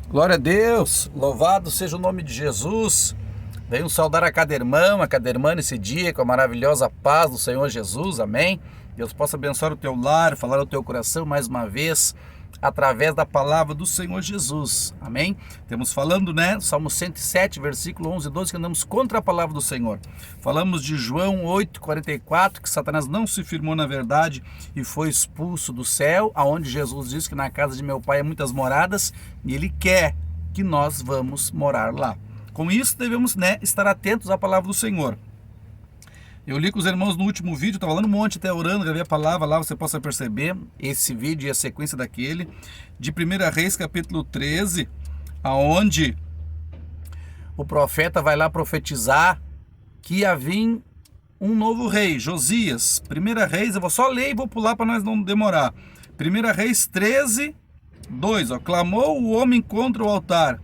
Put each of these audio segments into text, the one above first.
Glória a Deus, louvado seja o nome de Jesus. Venho saudar a cada irmão, a cada irmã nesse dia, com a maravilhosa paz do Senhor Jesus, amém? Deus possa abençoar o teu lar, falar ao teu coração mais uma vez, através da palavra do Senhor Jesus, amém? Temos falando, Salmo 107, versículo 11 e 12, que andamos contra a palavra do Senhor. Falamos de João 8,44, que Satanás não se firmou na verdade e foi expulso do céu, aonde Jesus diz que na casa de meu pai há muitas moradas, e ele quer que nós vamos morar lá. Com isso, devemos estar atentos à palavra do Senhor. Eu li com os irmãos no último vídeo, estava lá no monte até orando, gravei a palavra lá, você possa perceber esse vídeo e a sequência daquele, de 1 Reis, capítulo 13, aonde o profeta vai lá profetizar que ia vir um novo rei, Josias. 1 Reis, eu vou só ler e vou pular para nós não demorar. 1 Reis 13, 2, clamou o homem contra o altar,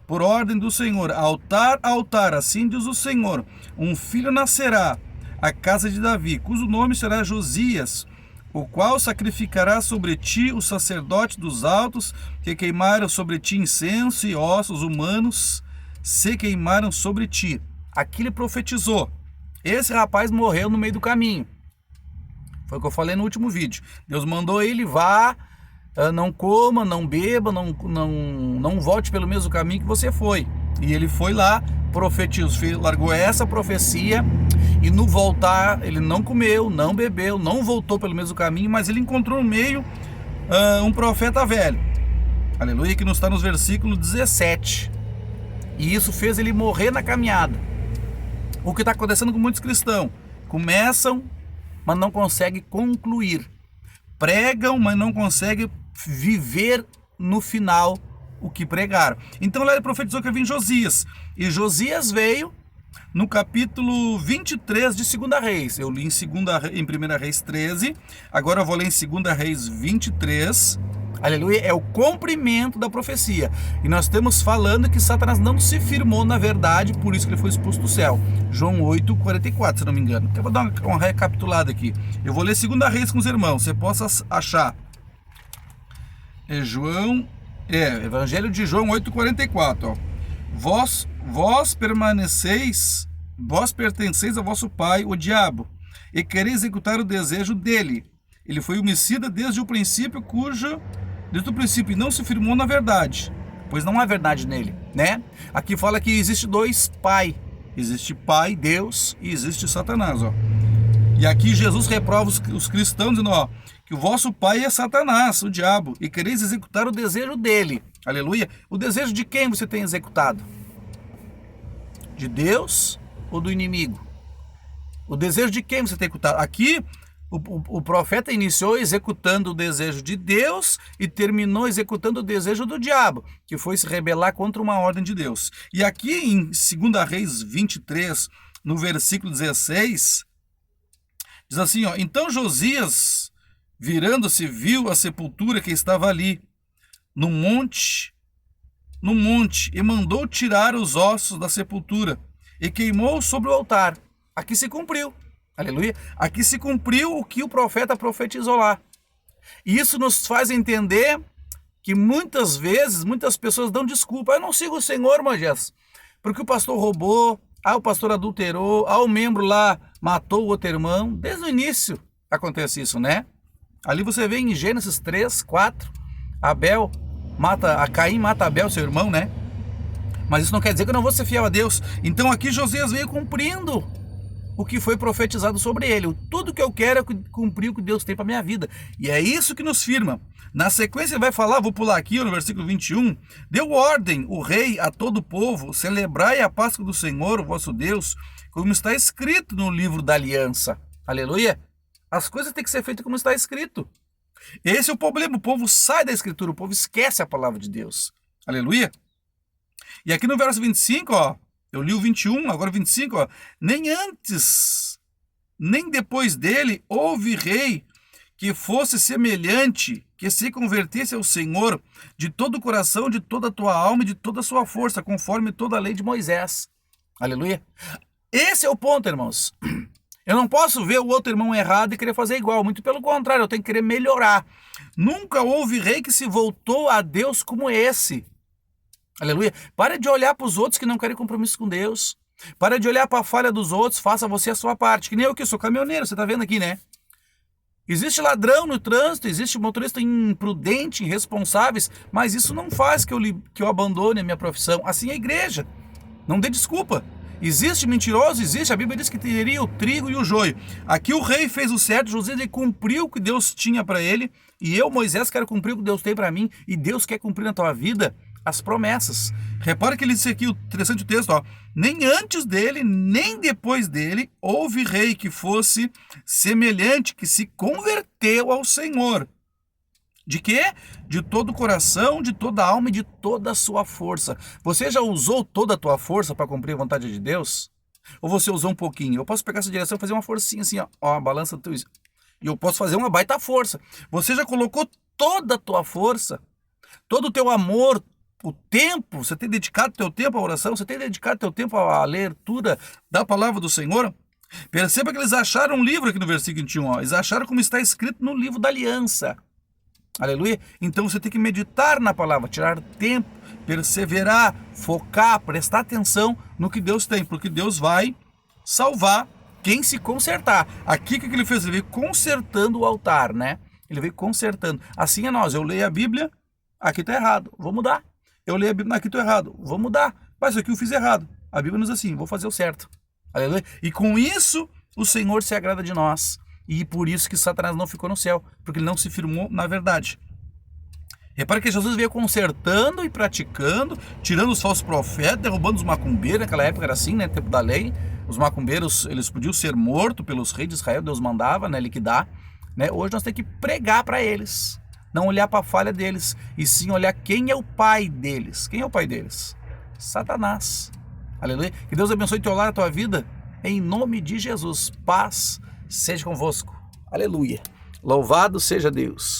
por ordem do Senhor, altar, altar, assim diz o Senhor, um filho nascerá à casa de Davi, cujo nome será Josias, o qual sacrificará sobre ti os sacerdotes dos altos, que queimaram sobre ti incenso, e ossos humanos se queimaram sobre ti. Aqui ele profetizou. Esse rapaz morreu no meio do caminho. Foi o que eu falei no último vídeo. Deus mandou ele, vá, não coma, não beba, não volte pelo mesmo caminho que você foi. E ele foi lá, profetizou, largou essa profecia, e no voltar ele não comeu, não bebeu, não voltou pelo mesmo caminho, mas ele encontrou no meio um profeta velho, aleluia, que nos está nos versículos 17, e isso fez ele morrer na caminhada. O que está acontecendo com muitos cristãos: começam, mas não conseguem concluir, pregam, mas não conseguem viver no final o que pregaram. Então lá ele profetizou que ia vir Josias, e Josias veio no capítulo 23 de 2 Reis. Eu li em 1 Reis 13, agora eu vou ler em 2 Reis 23, aleluia, é o cumprimento da profecia. E nós estamos falando que Satanás não se firmou na verdade, por isso que ele foi expulso do céu. João 8,44, se não me engano. Eu vou dar uma recapitulada aqui. Eu vou ler 2 Reis com os irmãos, você possa achar. Evangelho de João 8,44, Vós pertenceis ao vosso pai, o diabo, e quereis executar o desejo dele. Ele foi homicida desde o princípio, e não se firmou na verdade, pois não há verdade nele, Aqui fala que existe dois pai. Existe pai, Deus, e existe Satanás, E aqui Jesus reprova os cristãos, dizendo, que o vosso pai é Satanás, o diabo, e quereis executar o desejo dele. Aleluia. O desejo de quem você tem executado? De Deus ou do inimigo? O desejo de quem você tem executado? Aqui o profeta iniciou executando o desejo de Deus e terminou executando o desejo do diabo, que foi se rebelar contra uma ordem de Deus. E aqui em 2 Reis 23, no versículo 16, diz assim, então Josias, virando-se, viu a sepultura que estava ali no monte, e mandou tirar os ossos da sepultura e queimou sobre o altar. Aqui se cumpriu, aleluia, aqui se cumpriu o que o profeta profetizou lá. E isso nos faz entender que muitas vezes, muitas pessoas dão desculpa: eu não sigo o Senhor, Moisés, porque o pastor roubou, o pastor adulterou, o membro lá matou o outro irmão. Desde o início acontece isso, Ali você vê em Gênesis 3, 4, Caim mata Abel, seu irmão, Mas isso não quer dizer que eu não vou ser fiel a Deus. Então aqui Josias veio cumprindo o que foi profetizado sobre ele. Tudo que eu quero é cumprir o que Deus tem para minha vida. E é isso que nos firma. Na sequência ele vai falar, vou pular aqui no versículo 21, deu ordem o rei a todo o povo, celebrai a Páscoa do Senhor, o vosso Deus, como está escrito no livro da aliança. Aleluia. As coisas têm que ser feitas como está escrito. Esse é o problema, o povo sai da escritura, o povo esquece a palavra de Deus. Aleluia. E aqui no verso 25, eu li o 21, agora o 25, nem antes, nem depois dele, houve rei que fosse semelhante, que se convertesse ao Senhor de todo o coração, de toda a tua alma e de toda a sua força, conforme toda a lei de Moisés. Aleluia. Esse é o ponto, irmãos. Eu não posso ver o outro irmão errado e querer fazer igual. Muito pelo contrário, eu tenho que querer melhorar. Nunca houve rei que se voltou a Deus como esse. Aleluia. Para de olhar para os outros que não querem compromisso com Deus. Para de olhar para a falha dos outros, faça você a sua parte. Que nem eu que sou caminhoneiro, você está vendo aqui, né? Existe ladrão no trânsito, existe motorista imprudente, irresponsáveis, mas isso não faz que eu abandone a minha profissão. Assim é a igreja. Não dê desculpa. Existe mentiroso? Existe. A Bíblia diz que teria o trigo e o joio. Aqui o rei fez o certo, Josias ele cumpriu o que Deus tinha para ele, e eu, Moisés, quero cumprir o que Deus tem para mim, e Deus quer cumprir na tua vida as promessas. Repara que ele disse aqui, interessante o texto, ó, nem antes dele, nem depois dele, houve rei que fosse semelhante, que se converteu ao Senhor. De quê? De todo o coração, de toda a alma e de toda a sua força. Você já usou toda a tua força para cumprir a vontade de Deus? Ou você usou um pouquinho? Eu posso pegar essa direção e fazer uma forcinha assim, ó, a balança do teu... E eu posso fazer uma baita força. Você já colocou toda a tua força, todo o teu amor, o tempo, você tem dedicado teu tempo à oração, você tem dedicado teu tempo à leitura da palavra do Senhor? Perceba que eles acharam um livro aqui no versículo 21, ó. Eles acharam como está escrito no livro da aliança. Aleluia? Então você tem que meditar na palavra, tirar tempo, perseverar, focar, prestar atenção no que Deus tem, porque Deus vai salvar quem se consertar. Aqui o que ele fez? Ele veio consertando o altar, né? Ele veio consertando. Assim é nós. Eu leio a Bíblia, aqui está errado, vou mudar. Eu leio a Bíblia, aqui estou errado, vou mudar. Mas isso aqui eu fiz errado. A Bíblia nos diz assim, vou fazer o certo. Aleluia? E com isso, o Senhor se agrada de nós. E por isso que Satanás não ficou no céu, porque ele não se firmou na verdade. Repara que Jesus veio consertando e praticando, tirando os falsos profetas, derrubando os macumbeiros. Naquela época era assim, né? No tempo da lei, os macumbeiros, eles podiam ser mortos pelos reis de Israel, Deus mandava, né, liquidar. Né? Hoje nós temos que pregar para eles, não olhar para a falha deles, e sim olhar quem é o pai deles. Quem é o pai deles? Satanás. Aleluia. Que Deus abençoe teu lar, a tua vida, em nome de Jesus. Paz seja convosco. Aleluia. Louvado seja Deus.